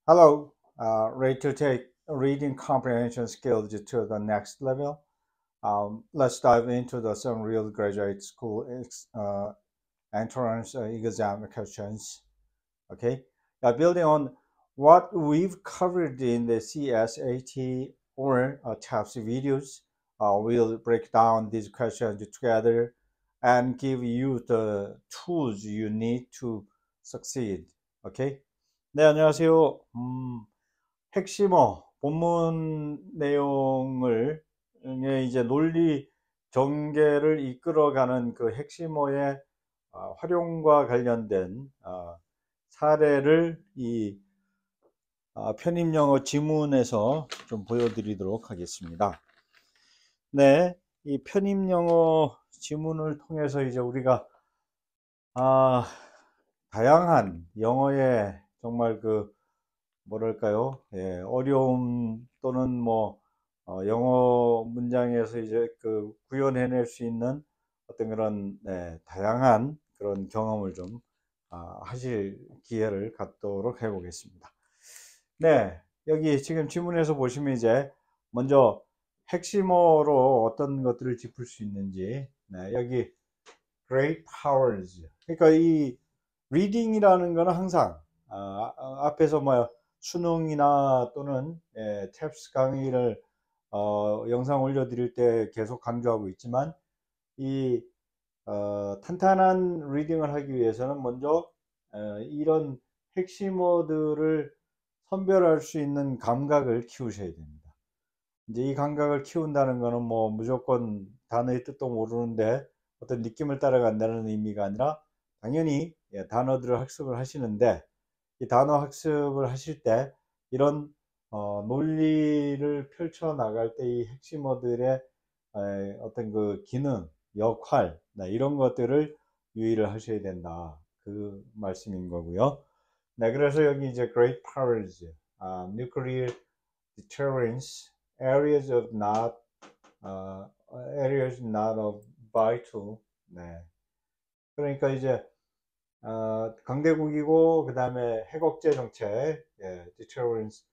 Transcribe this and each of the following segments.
Hello, ready to take reading comprehension skills to the next level. Let's dive into some real graduate school entrance exam questions. Okay, building on what we've covered in the CSAT or TAPS videos, we'll break down these questions together and give you the tools you need to succeed. Okay. 네, 안녕하세요. 핵심어 본문 내용을 이제 논리 전개를 이끌어가는 그 핵심어의 활용과 관련된 사례를 이 편입영어 지문에서 좀 보여드리도록 하겠습니다. 네, 이 편입영어 지문을 통해서 이제 우리가 다양한 영어의 정말 그 뭐랄까요? 예, 어려움 또는 뭐 영어 문장에서 이제 그 구현해낼 수 있는 어떤 그런 다양한 그런 경험을 좀 하실 기회를 갖도록 해보겠습니다. 네, 여기 지금 지문에서 보시면 이제 먼저 핵심어로 어떤 것들을 짚을 수 있는지, 네, 여기 great powers. 그러니까 이 reading이라는 거는 항상 앞에서 뭐 수능이나 또는 탭스 강의를 영상 올려드릴 때 계속 강조하고 있지만 이 탄탄한 리딩을 하기 위해서는 먼저 이런 핵심어들을 선별할 수 있는 감각을 키우셔야 됩니다. 이제 이 감각을 키운다는 거는 뭐 무조건 단어의 뜻도 모르는데 어떤 느낌을 따라간다는 의미가 아니라 당연히 단어들을 학습을 하시는데 이 단어 학습을 하실 때 이런 논리를 펼쳐 나갈 때 이 핵심어들의 어떤 그 기능, 역할, 이런 것들을 유의를 하셔야 된다. 그 말씀인 거고요. 네, 그래서 여기 이제 great powers, nuclear deterrence, areas of not, uh, areas not of vital. 네, 그러니까 이제 강대국이고 그다음에 핵억제 정책, deterrence,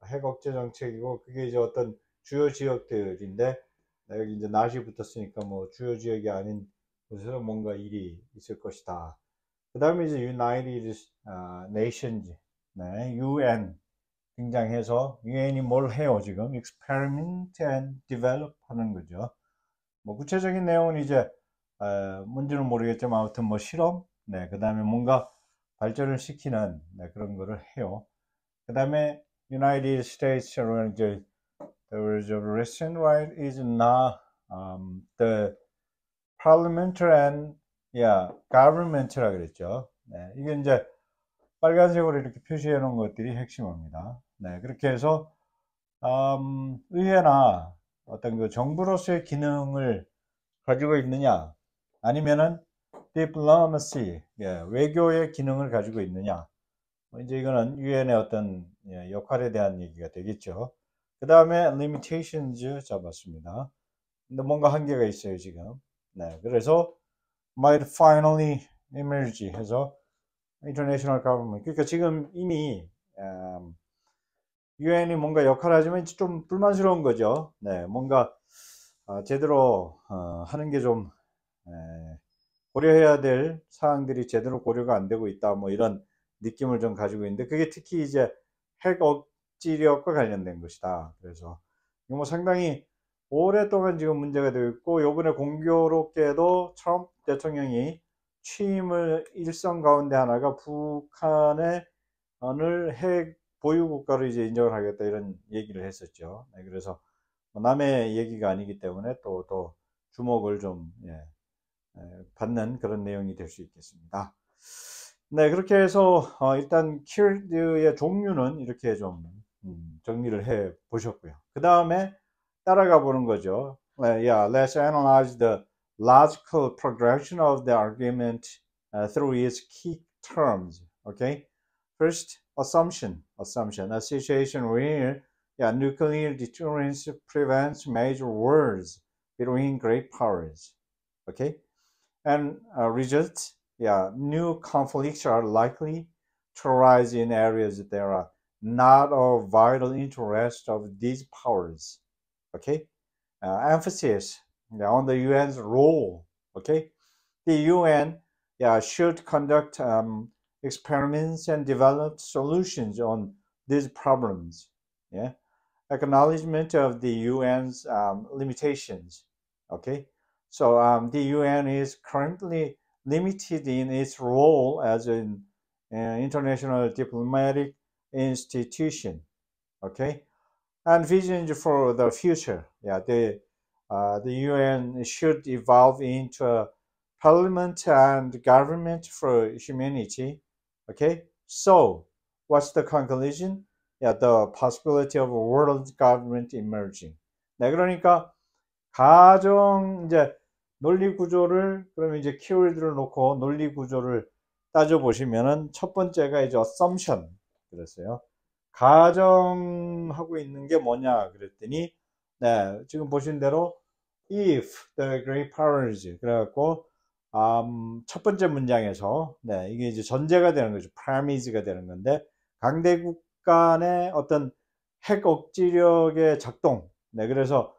핵억제 정책이고 그게 이제 어떤 주요 지역들인데 여기 이제 낫이 붙었으니까 뭐 주요 지역이 아닌 곳에서 뭔가 일이 있을 것이다. 그다음에 이제 United Nations, 네, UN 등장해서 UN이 뭘 해요 지금? Experiment and Develop 하는 거죠. 뭐 구체적인 내용은 이제 뭔지는 모르겠지만 아무튼 뭐 실험, 네, 그다음에 뭔가 발전을 시키는 그런 거를 해요. 그다음에 United States 이제 the reservation right is not the parliamentary and government라 그랬죠. 네, 이게 이제 빨간색으로 이렇게 표시해 놓은 것들이 핵심입니다. 네, 그렇게 해서 의회나 어떤 그 정부로서의 기능을 가지고 있느냐, 아니면은 diplomacy, 외교의 기능을 가지고 있느냐. 이제 이거는 유엔의 어떤 역할에 대한 얘기가 되겠죠. 그 다음에 limitations 잡았습니다. 근데 뭔가 한계가 있어요, 지금. 네, 그래서 might finally emerge 해서 international government. 그러니까 지금 이미 유엔이 뭔가 역할을 하지만 좀 불만스러운 거죠. 네, 뭔가 제대로 하는 게 좀 고려해야 될 사항들이 제대로 고려가 안 되고 있다. 뭐 이런 느낌을 좀 가지고 있는데 그게 특히 이제 핵 억지력과 관련된 것이다. 그래서 이거 뭐 상당히 오랫동안 지금 문제가 되고 있고 요번에 공교롭게도 트럼프 대통령이 취임을 일성 가운데 하나가 북한의 어느 핵 보유 국가로 이제 인정을 하겠다 이런 얘기를 했었죠. 네, 그래서 뭐 남의 얘기가 아니기 때문에 또 주목을 좀 받는 그런 내용이 될 수 있겠습니다. 네, 그렇게 해서 일단 키워드의 종류는 이렇게 좀 정리를 해 보셨고요. 그 다음에 따라가 보는 거죠. Let's analyze the logical progression of the argument through its key terms. Okay, first, assumption, a situation where nuclear deterrence prevents major wars between great powers. Okay, and results, new conflicts are likely to arise in areas that are not a vital interest of these powers. Okay, emphasis on the UN's role. Okay, the UN should conduct experiments and develop solutions on these problems. Yeah, acknowledgement of the UN's limitations. Okay, so the UN is currently limited in its role as an international diplomatic institution. Okay, and visions for the future. Yeah, the UN should evolve into a parliament and government for humanity. Okay, so what's the conclusion? Yeah, the possibility of a world government emerging. 네, 그러니까 가정 이제 논리 구조를 그러면 이제 키워드를 놓고 논리 구조를 따져 보시면은 첫 번째가 이제 assumption 그랬어요. 가정하고 있는 게 뭐냐 그랬더니 네, 지금 보신 대로 if the great powers 그래갖고 첫 번째 문장에서 네, 이게 이제 전제가 되는 거죠. premise가 되는 건데 강대국 간의 어떤 핵 억지력의 작동. 네, 그래서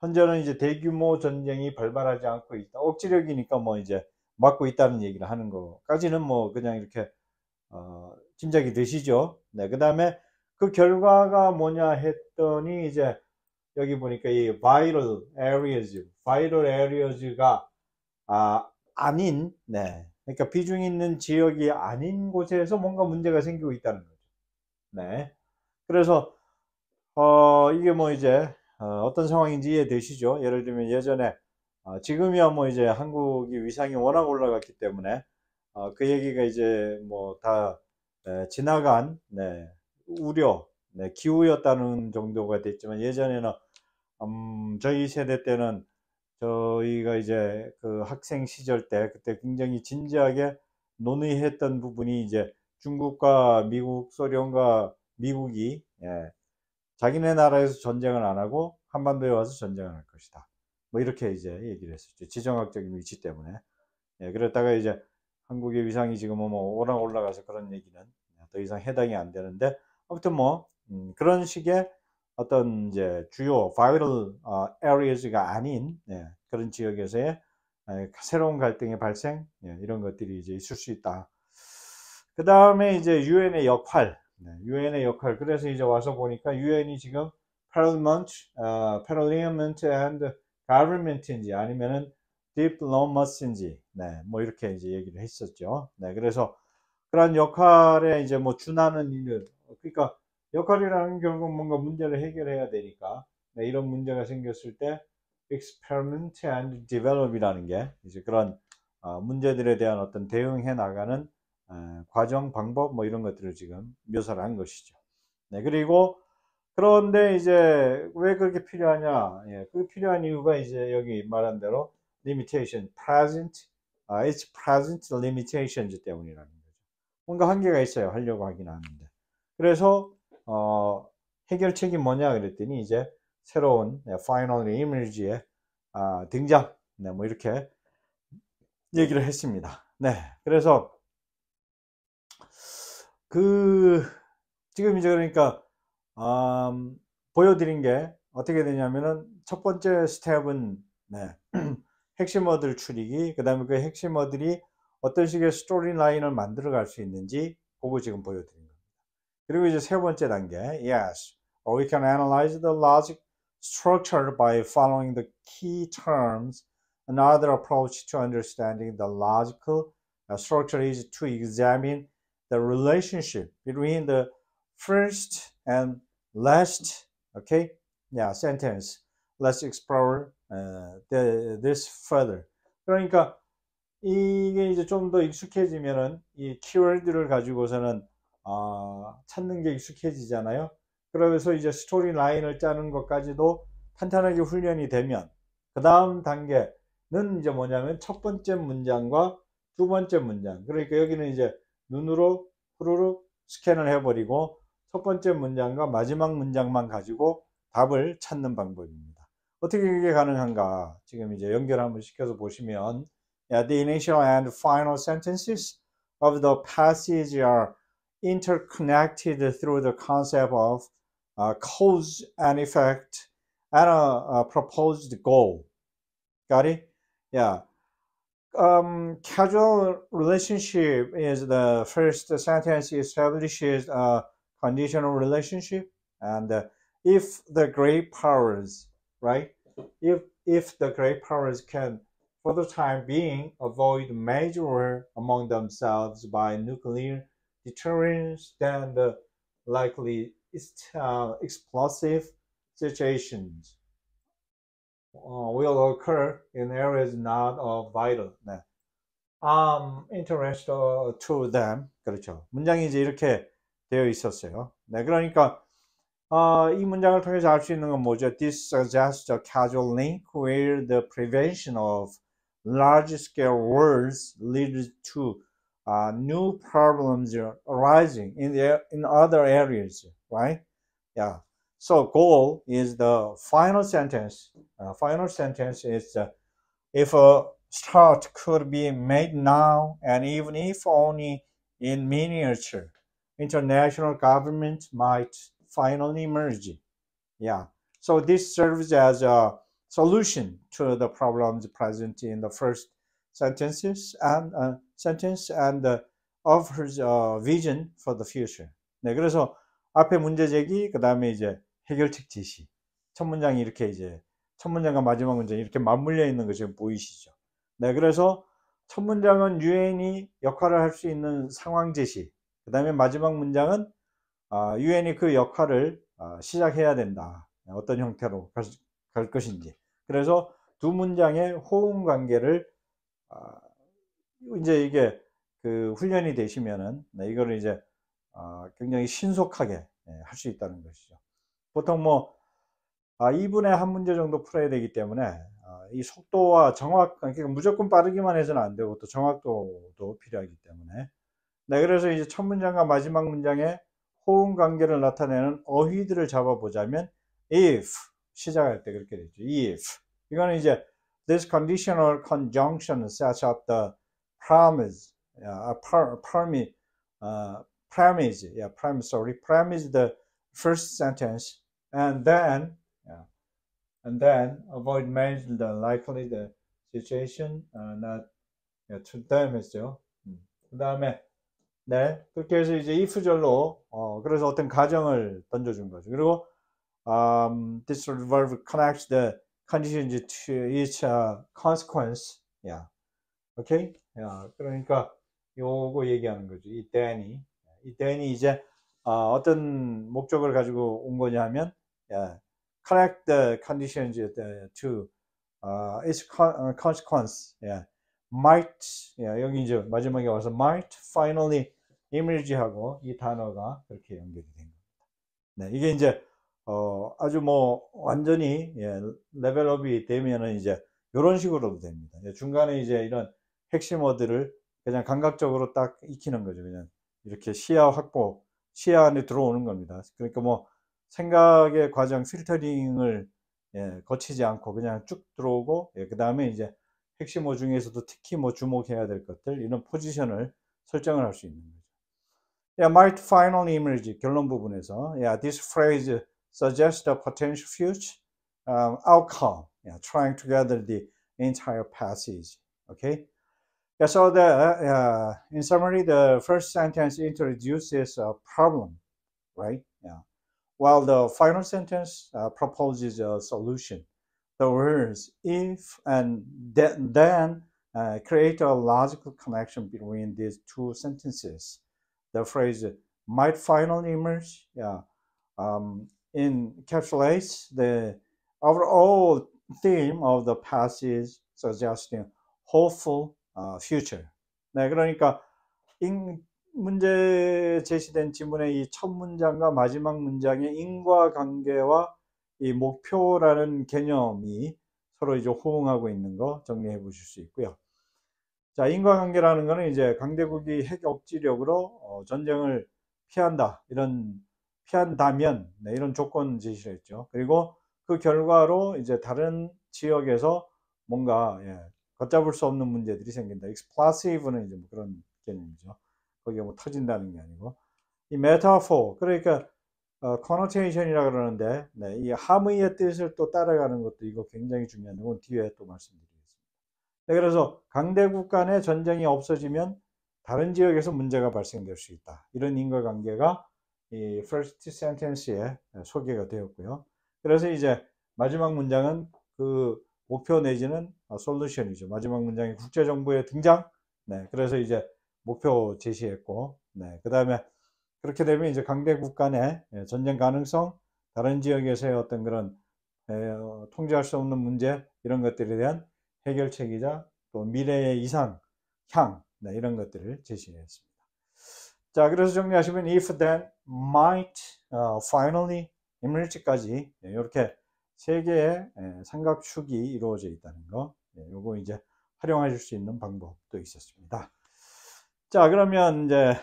현재는 이제 대규모 전쟁이 발발하지 않고 있다. 억지력이니까 뭐 이제 막고 있다는 얘기를 하는 거까지는 뭐 그냥 이렇게 짐작이 되시죠. 네, 그 다음에 그 결과가 뭐냐 했더니 이제 여기 보니까 이 vital areas가 아닌, 네, 그러니까 비중 있는 지역이 아닌 곳에서 뭔가 문제가 생기고 있다는 거죠. 네, 그래서 이게 뭐 이제 어떤 상황인지 이해되시죠? 예를 들면 예전에 지금이야 뭐 이제 한국이 위상이 워낙 올라갔기 때문에 그 얘기가 이제 뭐 다 지나간 네, 우려, 네, 기후였다는 정도가 됐지만 예전에는 저희 세대 때는 저희가 이제 그 학생 시절 때 그때 굉장히 진지하게 논의했던 부분이 이제 중국과 미국, 소련과 미국이 자기네 나라에서 전쟁을 안 하고 한반도에 와서 전쟁을 할 것이다. 뭐 이렇게 이제 얘기를 했었죠. 지정학적인 위치 때문에. 그랬다가 이제 한국의 위상이 지금 뭐 워낙 올라가서 그런 얘기는 더 이상 해당이 안 되는데 아무튼 뭐 그런 식의 어떤 이제 주요 vital areas가 아닌 그런 지역에서의 새로운 갈등의 발생 이런 것들이 이제 있을 수 있다. 그 다음에 이제 유엔의 역할, 유엔의 역할. 그래서 이제 와서 보니까 유엔이 지금 parliament and government인지 아니면은 diplomacy인지, 네, 뭐 이렇게 이제 얘기를 했었죠. 네, 그래서 그런 역할에 이제 뭐 준하는 일을, 그러니까 역할이라는 결국 뭔가 문제를 해결해야 되니까, 네, 이런 문제가 생겼을 때 experiment and develop이라는 게 이제 그런 문제들에 대한 어떤 대응해 나가는 과정, 방법 뭐 이런 것들을 지금 묘사를 한 것이죠. 네, 그리고 그런데 이제 왜 그렇게 필요하냐? 그 필요한 이유가 이제 여기 말한 대로 limitation, its present limitations 때문이라는 거죠. 뭔가 한계가 있어요. 하려고 하긴 하는데. 그래서 해결책이 뭐냐 그랬더니 이제 새로운 final image의 등장, 네, 뭐 이렇게 얘기를 했습니다. 네, 그래서 지금 이제 그러니까 보여드린 게 어떻게 되냐면은 첫 번째 스텝은 네, 핵심어들 추리기, 그 다음에 그 핵심어들이 어떤 식의 스토리 라인을 만들어 갈 수 있는지 그거 지금 보여드린 겁니다. 그리고 이제 세 번째 단계, yes, we can analyze the logic structure by following the key terms. Another approach to understanding the logical structure is to examine the relationship between the first and last, okay, sentence. Let's explore this further. 그러니까 이게 이제 좀 더 익숙해지면은 이 키워드를 가지고서는 찾는 게 익숙해지잖아요. 그래서 이제 스토리 라인을 짜는 것까지도 탄탄하게 훈련이 되면 그 다음 단계는 이제 뭐냐면 첫 번째 문장과 두 번째 문장. 그러니까 여기는 이제 눈으로 후루룩 스캔을 해버리고 첫 번째 문장과 마지막 문장만 가지고 답을 찾는 방법입니다. 어떻게 그게 가능한가? 지금 이제 연결 한번 시켜서 보시면 the initial and final sentences of the passage are interconnected through the concept of cause and effect and a proposed goal. Got it? Yeah. Causal relationship is the first sentence establishes a conditional relationship, and if the great powers, right? If the great powers can, for the time being, avoid major war among themselves by nuclear deterrence, then the likely explosive situations will occur in areas not of vital interest to them. 그렇죠. 문장이 이제 이렇게 되어 있었어요. 네, 그러니까 이 문장을 통해서 알 수 있는 건 뭐죠? This suggests a causal link where the prevention of large-scale wars leads to new problems arising in other areas, right? Yeah. So goal is the final sentence. Final sentence is if a start could be made now, and even if only in miniature, international government might finally emerge. Yeah. So this serves as a solution to the problems present in the first sentences and sentence and offers a vision for the future. 네, 그래서 앞에 문제 제기, 그 다음에 이제 해결책 제시. 첫 문장이 이렇게 이제 첫 문장과 마지막 문장이 이렇게 맞물려 있는 거 지금 보이시죠? 네, 그래서 첫 문장은 유엔이 역할을 할 수 있는 상황 제시. 그 다음에 마지막 문장은 유엔이 그 역할을 시작해야 된다. 어떤 형태로 갈 것인지. 그래서 두 문장의 호응 관계를 이제 이게 그 훈련이 되시면은 이거를 이제 굉장히 신속하게 할 수 있다는 것이죠. 보통 뭐 2분에 한 문제 정도 풀어야 되기 때문에 이 속도와 정확, 그러니까 무조건 빠르기만 해서는 안 되고 또 정확도도 필요하기 때문에. 네, 그래서 이제 첫 문장과 마지막 문장의 호응 관계를 나타내는 어휘들을 잡아보자면 if 시작할 때 그렇게 되죠. if 이거는 이제 this conditional conjunction sets up the premise, premise the first sentence and then avoid major the likely the situation not to them 했죠. 그 다음에 네, 그렇게 해서 이제 if절로 그래서 어떤 가정을 던져준 거죠. 그리고 this verb connects the conditions to each consequence. Yeah. 오케이? Yeah. 그러니까 요거 얘기하는 거죠. 이 then이 이제 어떤 목적을 가지고 온 거냐 하면 yeah, connect the conditions to each consequence. Yeah. might, yeah, 여기 이제 마지막에 와서 might finally emerge하고 이 단어가 그렇게 연결이 된 겁니다. 네, 이게 이제 아주 뭐 완전히 레벨업이 되면은 이제 이런 식으로도 됩니다. 중간에 이제 이런 핵심어들을 그냥 감각적으로 딱 익히는 거죠. 그냥 이렇게 시야 확보, 시야 안에 들어오는 겁니다. 그러니까 뭐 생각의 과정 필터링을 거치지 않고 그냥 쭉 들어오고 그 다음에 이제 핵심어 중에서도 특히 뭐 주목해야 될 것들 이런 포지션을 설정을 할 수 있는 거죠. Yeah, might finally emerge 결론 부분에서 yeah, this phrase suggests a potential future outcome. Yeah, trying together the entire passage. Okay. Yeah, so in summary, the first sentence introduces a problem, right? Yeah. While the final sentence proposes a solution. The words if and then create a logical connection between these two sentences. The phrase might finally emerge, yeah, encapsulates the overall theme of the passage, suggesting hopeful future. 네, 그러니까 문제 제시된 지문의 이 첫 문장과 마지막 문장의 인과관계와 이 목표라는 개념이 서로 이제 호응하고 있는 거 정리해 보실 수 있고요. 자, 인과관계라는 거는 이제 강대국이 핵 억지력으로 전쟁을 피한다면 이런 조건 제시를 했죠. 그리고 그 결과로 이제 다른 지역에서 뭔가 걷잡을 수 없는 문제들이 생긴다. explosive는 이제 뭐 그런 개념이죠. 거기가 뭐 터진다는 게 아니고. 이 메타포, 그러니까 connotation이라 그러는데, 네, 이 함의의 뜻을 또 따라가는 것도 이거 굉장히 중요한 건 뒤에 또 말씀드리겠습니다. 네, 그래서 강대국 간의 전쟁이 없어지면 다른 지역에서 문제가 발생될 수 있다. 이런 인과관계가 이 first sentence에 소개가 되었고요. 그래서 이제 마지막 문장은 그 목표 내지는 솔루션이죠. 마지막 문장이 국제정부의 등장. 네, 그래서 이제 목표 제시했고, 네, 그 다음에 그렇게 되면 이제 강대국 간의 전쟁 가능성, 다른 지역에서의 어떤 그런 통제할 수 없는 문제, 이런 것들에 대한 해결책이자 또 미래의 이상, 향, 네, 이런 것들을 제시했습니다. 자, 그래서 정리하시면 if, then, might, finally, emerge까지 이렇게 세 개의 삼각축이 이루어져 있다는 거, 요거 이제 활용하실 수 있는 방법도 있었습니다. 자, 그러면 이제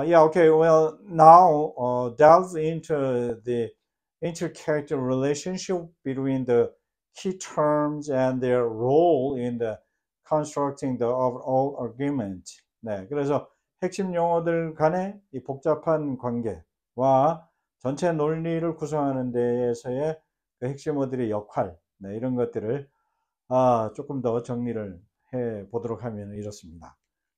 yeah, okay. Well, now delve into the inter-character relationship between the key terms and their role in the constructing the overall argument. 네, 그래서 핵심 용어들 간의 이 복잡한 관계와 전체 논리를 구성하는 데에서의 그 핵심어들의 역할, 네, 이런 것들을 조금 더 정리를 해 보도록 하면 이렇습니다.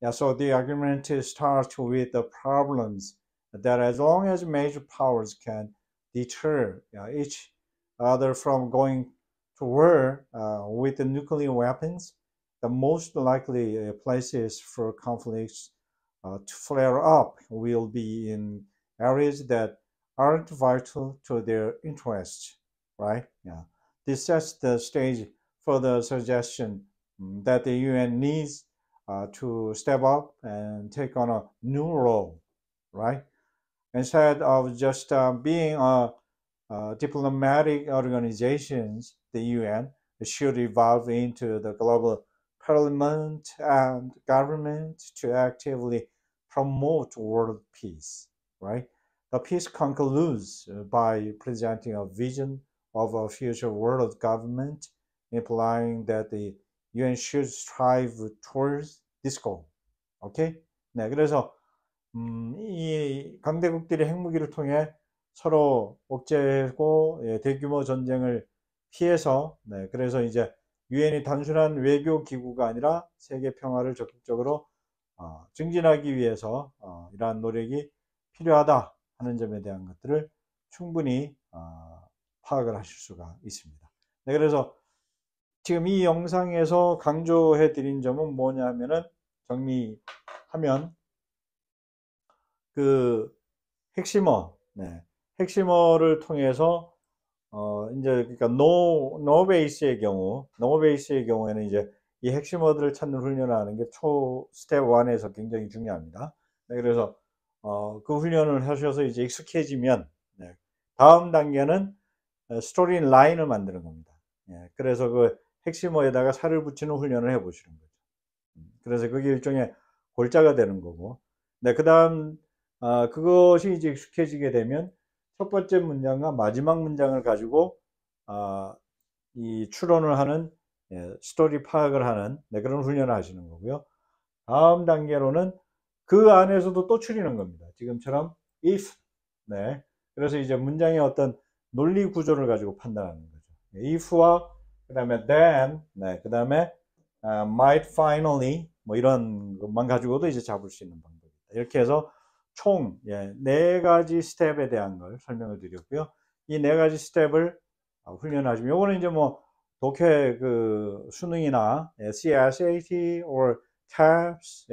Yeah, so the argument starts with the problems that as long as major powers can deter each other from going to war with the nuclear weapons, the most likely places for conflicts to flare up will be in areas that aren't vital to their interests, right? Yeah. This sets the stage for the suggestion that the UN needs to step up and take on a new role, right? Instead of just being a diplomatic organizations, the UN should evolve into the global parliament and government to actively promote world peace, right? The piece concludes by presenting a vision of a future world government, implying that the UN should strive towards this goal. 오케이? 네, 그래서 이 강대국들이 핵무기를 통해 서로 억제하고 대규모 전쟁을 피해서 네, 그래서 이제 유엔이 단순한 외교 기구가 아니라 세계 평화를 적극적으로 증진하기 위해서 이러한 노력이 필요하다 하는 점에 대한 것들을 충분히 파악을 하실 수가 있습니다. 네, 그래서 지금 이 영상에서 강조해 드린 점은 뭐냐 하면은 정리하면 그 핵심어, 네, 핵심어를 통해서 이제 그러니까 노 베이스의 경우에는 이제 이 핵심어들을 찾는 훈련을 하는 게 스텝 1에서 굉장히 중요합니다. 네, 그래서 그 훈련을 하셔서 이제 익숙해지면 네, 다음 단계는 스토리 라인을 만드는 겁니다. 예, 그래서 그 핵심어에다가 살을 붙이는 훈련을 해 보시는 거죠. 그래서 그게 일종의 골자가 되는 거고, 네, 그 다음 그것이 이제 익숙해지게 되면 첫 번째 문장과 마지막 문장을 가지고 이 추론을 하는 스토리 파악을 하는 네, 그런 훈련을 하시는 거고요. 다음 단계로는 그 안에서도 또 추리는 겁니다. 지금처럼 if, 네, 그래서 이제 문장의 어떤 논리 구조를 가지고 판단하는 거죠. if와 그 다음에 then, 네, 그 다음에 might finally 뭐 이런 것만 가지고도 이제 잡을 수 있는 방법입니다. 이렇게 해서 총 네 가지 스텝에 대한 걸 설명을 드렸고요. 이 네 가지 스텝을 훈련하시면 요거는 이제 뭐 독해 그 수능이나 CSAT or TAPS,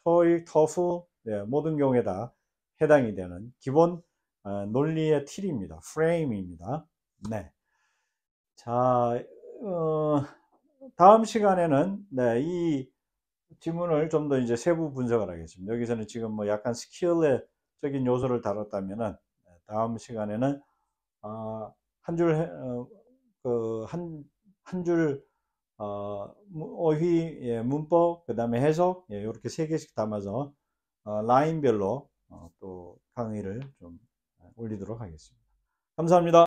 TOEIC, TOEFL 모든 경우에 다 해당이 되는 기본 논리의 틀입니다. 프레임입니다. 네. 자, 다음 시간에는 네, 이 지문을 좀 더 이제 세부 분석을 하겠습니다. 여기서는 지금 뭐 약간 스킬적인 요소를 다뤘다면은 다음 시간에는 한 줄, 한 줄, 어휘, 문법, 그 다음에 해석, 이렇게 세 개씩 담아서 라인별로 또 강의를 좀 올리도록 하겠습니다. 감사합니다.